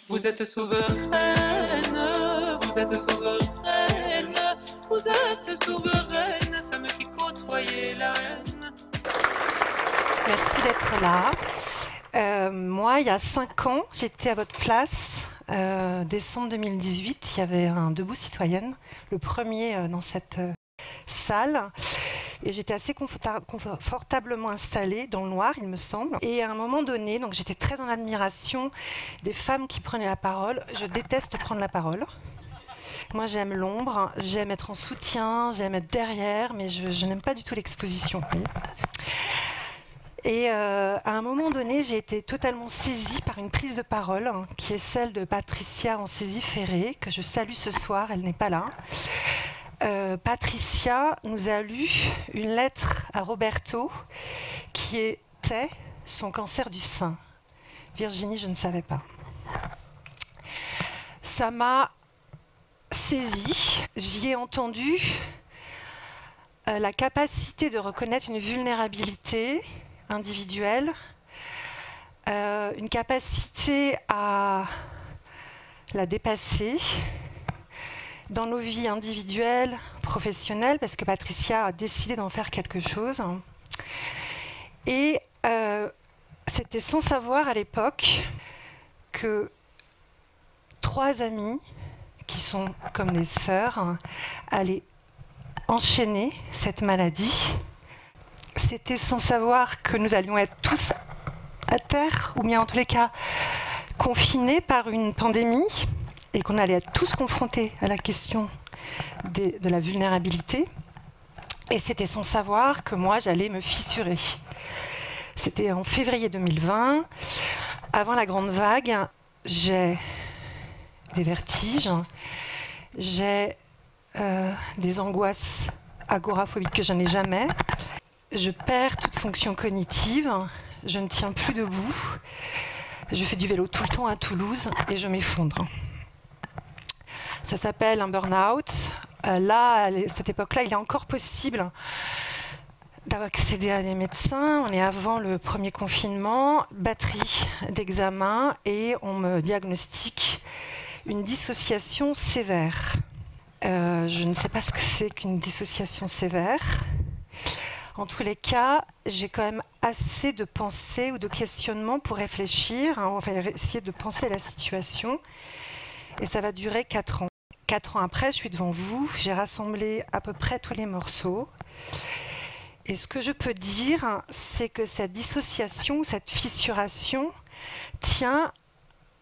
Vous êtes souveraine, vous êtes souveraine, vous êtes souveraine, femme qui côtoyait la haine. Merci d'être là. Moi, il y a 5 ans, j'étais à votre place. Décembre 2018, il y avait un Debout Citoyenne, le premier dans cette salle. Et j'étais assez confortablement installée dans le noir, il me semble. Et à un moment donné, donc j'étais très en admiration des femmes qui prenaient la parole. Je déteste prendre la parole. Moi, j'aime l'ombre, j'aime être en soutien, j'aime être derrière, mais je n'aime pas du tout l'exposition. Et à un moment donné, j'ai été totalement saisie par une prise de parole, hein, qui est celle de Patricia Ancesi-Ferré, que je salue ce soir, elle n'est pas là. Patricia nous a lu une lettre à Roberto qui était son cancer du sein. Virginie, je ne savais pas. Ça m'a saisie. J'y ai entendu la capacité de reconnaître une vulnérabilité individuelle, une capacité à la dépasser dans nos vies individuelles, professionnelles, parce que Patricia a décidé d'en faire quelque chose. Et c'était sans savoir à l'époque que 3 amies, qui sont comme des sœurs, allaient enchaîner cette maladie. C'était sans savoir que nous allions être tous à terre, ou bien en tous les cas confinés par une pandémie, et qu'on allait être tous confrontés à la question de la vulnérabilité. Et c'était sans savoir que moi, j'allais me fissurer. C'était en février 2020. Avant la grande vague, j'ai des vertiges, j'ai des angoisses agoraphobiques que je n'ai jamais. Je perds toute fonction cognitive, je ne tiens plus debout. Je fais du vélo tout le temps à Toulouse et je m'effondre. Ça s'appelle un burn-out. Là, à cette époque-là, il est encore possible d'accéder à des médecins. On est avant le premier confinement, batterie d'examen, et on me diagnostique une dissociation sévère. Je ne sais pas ce que c'est qu'une dissociation sévère. En tous les cas, j'ai quand même assez de pensées ou de questionnements pour réfléchir. On va essayer de penser à la situation. Et ça va durer 4 ans. 4 ans après, je suis devant vous. J'ai rassemblé à peu près tous les morceaux. Et ce que je peux dire, c'est que cette dissociation, cette fissuration, tient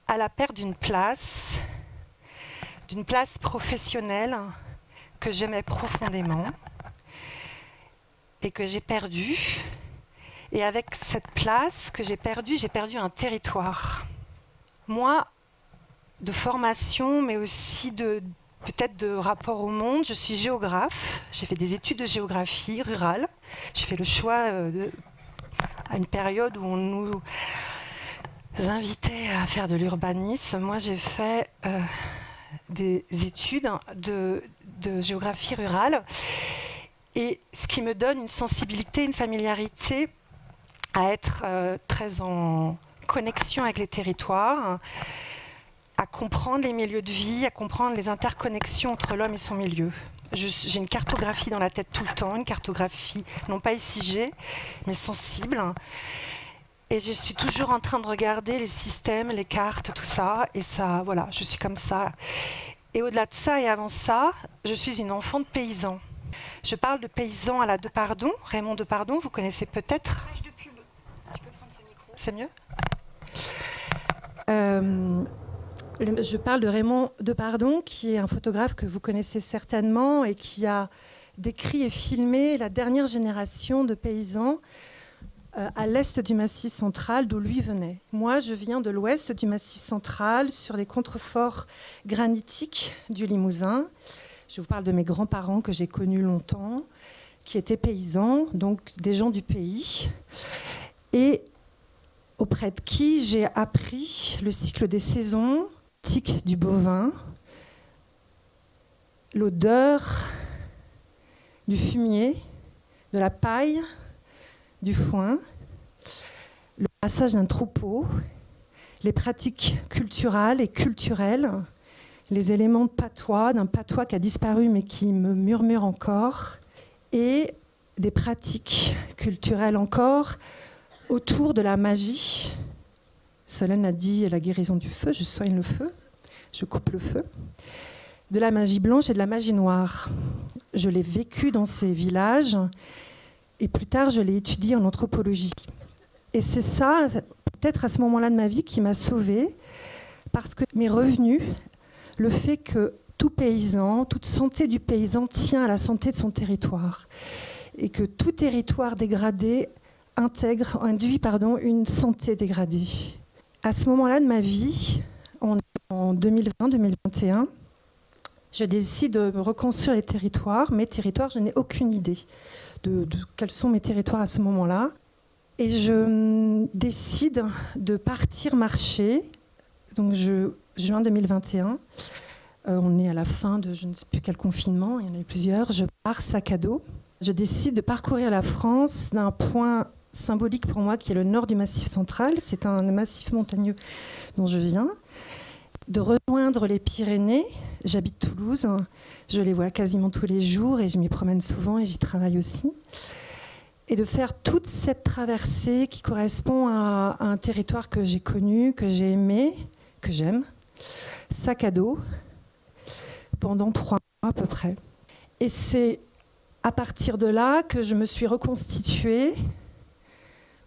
à la perte d'une place professionnelle que j'aimais profondément et que j'ai perdue. Et avec cette place que j'ai perdu un territoire. Moi, de formation, mais aussi peut-être de rapport au monde, je suis géographe. J'ai fait des études de géographie rurale. J'ai fait le choix à une période où on nous invitait à faire de l'urbanisme. Moi, j'ai fait des études de géographie rurale. Et ce qui me donne une sensibilité, une familiarité à être très en connexion avec les territoires, à comprendre les milieux de vie, à comprendre les interconnexions entre l'homme et son milieu. J'ai une cartographie dans la tête tout le temps, une cartographie non pas SIG, mais sensible. Et je suis toujours en train de regarder les systèmes, les cartes, tout ça. Et ça, voilà, je suis comme ça. Et au-delà de ça et avant ça, je suis une enfant de paysan. Je parle de paysan à la Depardon, Raymond Depardon, vous connaissez peut-être. Page de pub. Tu peux prendre ce micro. C'est mieux. Je parle de Raymond Depardon, qui est un photographe que vous connaissez certainement et qui a décrit et filmé la dernière génération de paysans à l'est du Massif central, d'où lui venait. Moi, je viens de l'ouest du Massif central, sur les contreforts granitiques du Limousin. Je vous parle de mes grands-parents que j'ai connus longtemps, qui étaient paysans, donc des gens du pays, et auprès de qui j'ai appris le cycle des saisons, l'éthique du bovin, l'odeur du fumier, de la paille, du foin, le passage d'un troupeau les pratiques culturelles et culturelles, les éléments de patois, d'un patois qui a disparu mais qui me murmure encore, et des pratiques culturelles encore autour de la magie. Solène a dit la guérison du feu, je soigne le feu, je coupe le feu. De la magie blanche et de la magie noire. Je l'ai vécu dans ces villages et plus tard je l'ai étudié en anthropologie. Et c'est ça, peut-être à ce moment-là de ma vie, qui m'a sauvée, parce que m'est revenu le fait que tout paysan, toute santé du paysan tient à la santé de son territoire. Et que tout territoire dégradé induit une santé dégradée. À ce moment-là de ma vie, en 2020-2021, je décide de me reconstruire les territoires. Mes territoires, je n'ai aucune idée de quels sont mes territoires à ce moment-là. Et je décide de partir marcher. Donc, juin 2021, on est à la fin de je ne sais plus quel confinement, il y en a eu plusieurs. Je pars sac à dos. Je décide de parcourir la France d'un point symbolique pour moi qui est le nord du Massif central. C'est un massif montagneux dont je viens. De rejoindre les Pyrénées. J'habite Toulouse. Je les vois quasiment tous les jours et je m'y promène souvent et j'y travaille aussi. Et de faire toute cette traversée qui correspond à un territoire que j'ai connu, que j'ai aimé, que j'aime, sac à dos, pendant 3 mois à peu près. Et c'est à partir de là que je me suis reconstituée,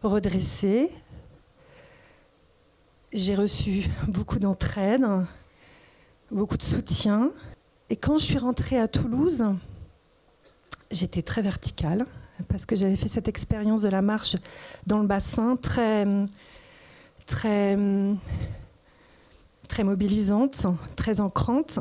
redressée. J'ai reçu beaucoup d'entraide, beaucoup de soutien. Et quand je suis rentrée à Toulouse, j'étais très verticale, parce que j'avais fait cette expérience de la marche dans le bassin, très mobilisante, très ancrante.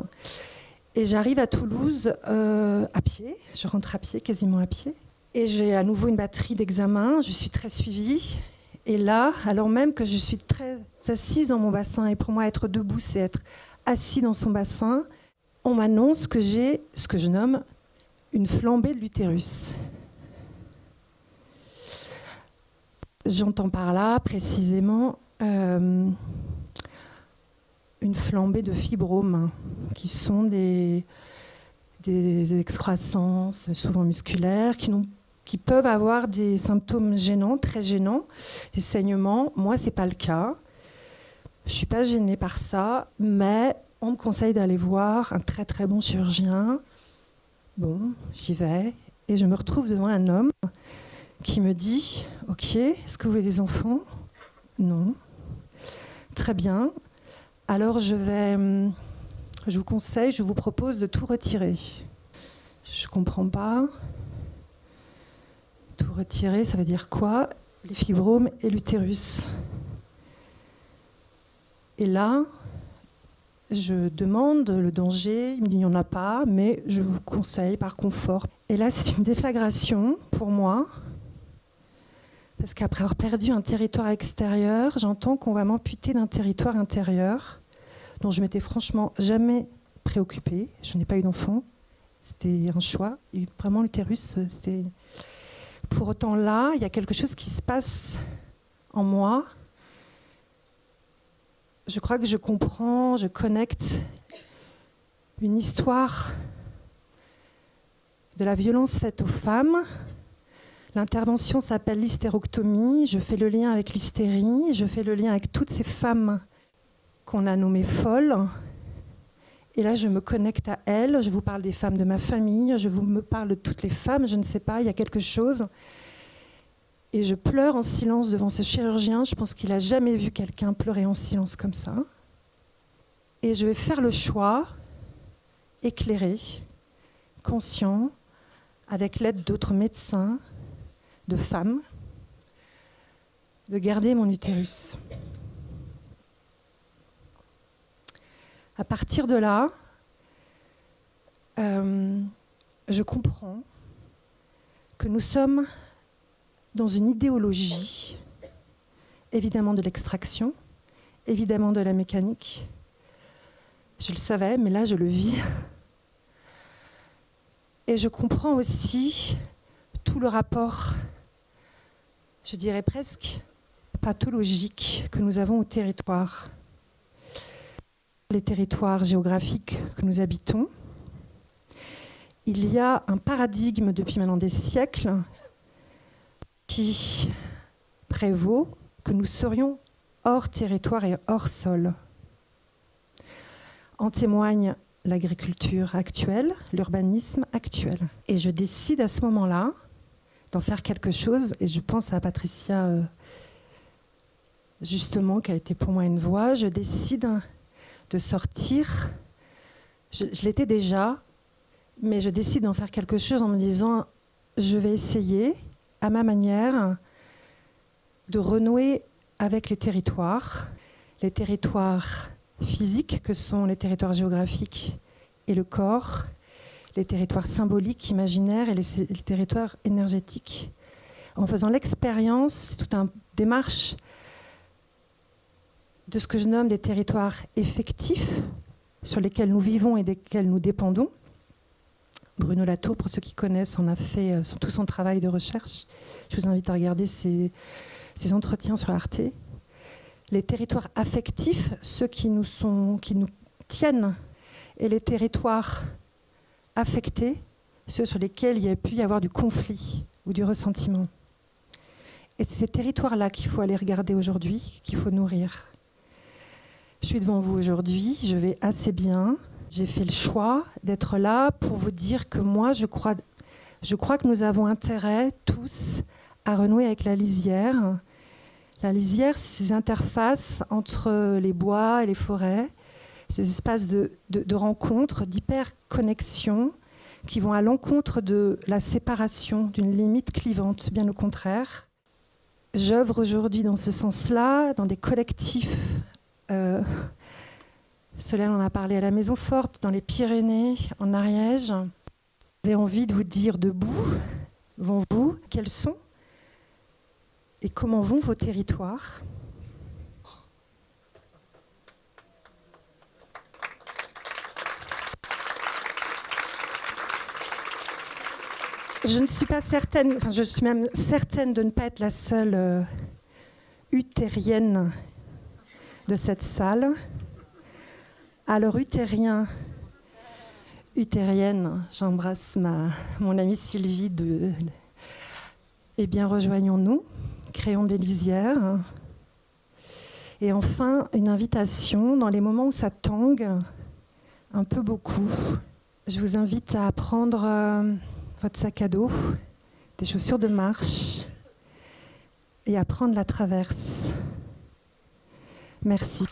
Et j'arrive à Toulouse à pied, je rentre à pied, quasiment à pied. Et j'ai à nouveau une batterie d'examen, je suis très suivie. Et là, alors même que je suis très assise dans mon bassin, et pour moi être debout, c'est être assis dans son bassin, on m'annonce que j'ai ce que je nomme une flambée de l'utérus. J'entends par là précisément une flambée de fibromes, qui sont des excroissances, souvent musculaires, qui peuvent avoir des symptômes gênants, très gênants, des saignements. Moi, ce n'est pas le cas. Je ne suis pas gênée par ça, mais on me conseille d'aller voir un très très bon chirurgien. Bon, j'y vais et je me retrouve devant un homme qui me dit « Ok, est-ce que vous voulez des enfants ?» Non. Très bien. Alors je vous conseille, je vous propose de tout retirer. Je ne comprends pas. Tout retirer, ça veut dire quoi? Les fibromes et l'utérus. Et là, je demande le danger, il me dit il n'y en a pas, mais je vous conseille par confort. Et là, c'est une déflagration pour moi, parce qu'après avoir perdu un territoire extérieur, j'entends qu'on va m'amputer d'un territoire intérieur, dont je m'étais franchement jamais préoccupée. Je n'ai pas eu d'enfant, c'était un choix. Et vraiment, l'utérus, c'était... Pour autant, là, il y a quelque chose qui se passe en moi. Je crois que je comprends, je connecte une histoire de la violence faite aux femmes. L'intervention s'appelle l'hystérectomie. Je fais le lien avec l'hystérie. Je fais le lien avec toutes ces femmes qu'on a nommées folles. Et là, je me connecte à elles. Je vous parle des femmes de ma famille. Me parle de toutes les femmes. Je ne sais pas, il y a quelque chose. Et je pleure en silence devant ce chirurgien. Je pense qu'il n'a jamais vu quelqu'un pleurer en silence comme ça. Et je vais faire le choix, éclairé, conscient, avec l'aide d'autres médecins, de femmes, de garder mon utérus. À partir de là, je comprends que nous sommes dans une idéologie, évidemment de l'extraction, évidemment de la mécanique. Je le savais, mais là, je le vis. Et je comprends aussi tout le rapport, je dirais presque pathologique que nous avons au territoire. Les territoires géographiques que nous habitons. Il y a un paradigme depuis maintenant des siècles qui prévaut que nous serions hors territoire et hors sol. En témoigne l'agriculture actuelle, l'urbanisme actuel. Et je décide à ce moment-là d'en faire quelque chose, et je pense à Patricia, justement, qui a été pour moi une voix. Je décide de sortir, je l'étais déjà, mais je décide d'en faire quelque chose en me disant, je vais essayer, à ma manière, de renouer avec les territoires physiques que sont les territoires géographiques et le corps, les territoires symboliques, imaginaires et les territoires énergétiques. En faisant l'expérience, c'est toute une démarche de ce que je nomme des territoires effectifs sur lesquels nous vivons et desquels nous dépendons. Bruno Latour, pour ceux qui connaissent, en a fait tout son travail de recherche. Je vous invite à regarder ses entretiens sur Arte. Les territoires affectifs, ceux qui nous tiennent, et les territoires affectés, ceux sur lesquels il y a pu y avoir du conflit ou du ressentiment. Et c'est ces territoires-là qu'il faut aller regarder aujourd'hui, qu'il faut nourrir. Je suis devant vous aujourd'hui, je vais assez bien. J'ai fait le choix d'être là pour vous dire que moi, je crois que nous avons intérêt tous à renouer avec la lisière. La lisière, c'est ces interfaces entre les bois et les forêts, ces espaces de rencontre, d'hyperconnexion qui vont à l'encontre de la séparation, d'une limite clivante, bien au contraire. J'œuvre aujourd'hui dans ce sens-là, dans des collectifs. Solène en a parlé à la Maison Forte, dans les Pyrénées, en Ariège. J'avais envie de vous dire debout, devant vous, quels sont et comment vont vos territoires. Je ne suis pas certaine, enfin je suis même certaine de ne pas être la seule utérienne de cette salle. Alors utérienne, j'embrasse mon amie Sylvie. Eh bien, rejoignons-nous, créons des lisières. Et enfin, une invitation dans les moments où ça tangue un peu beaucoup. Je vous invite à prendre votre sac à dos, des chaussures de marche et à prendre la traverse. Merci.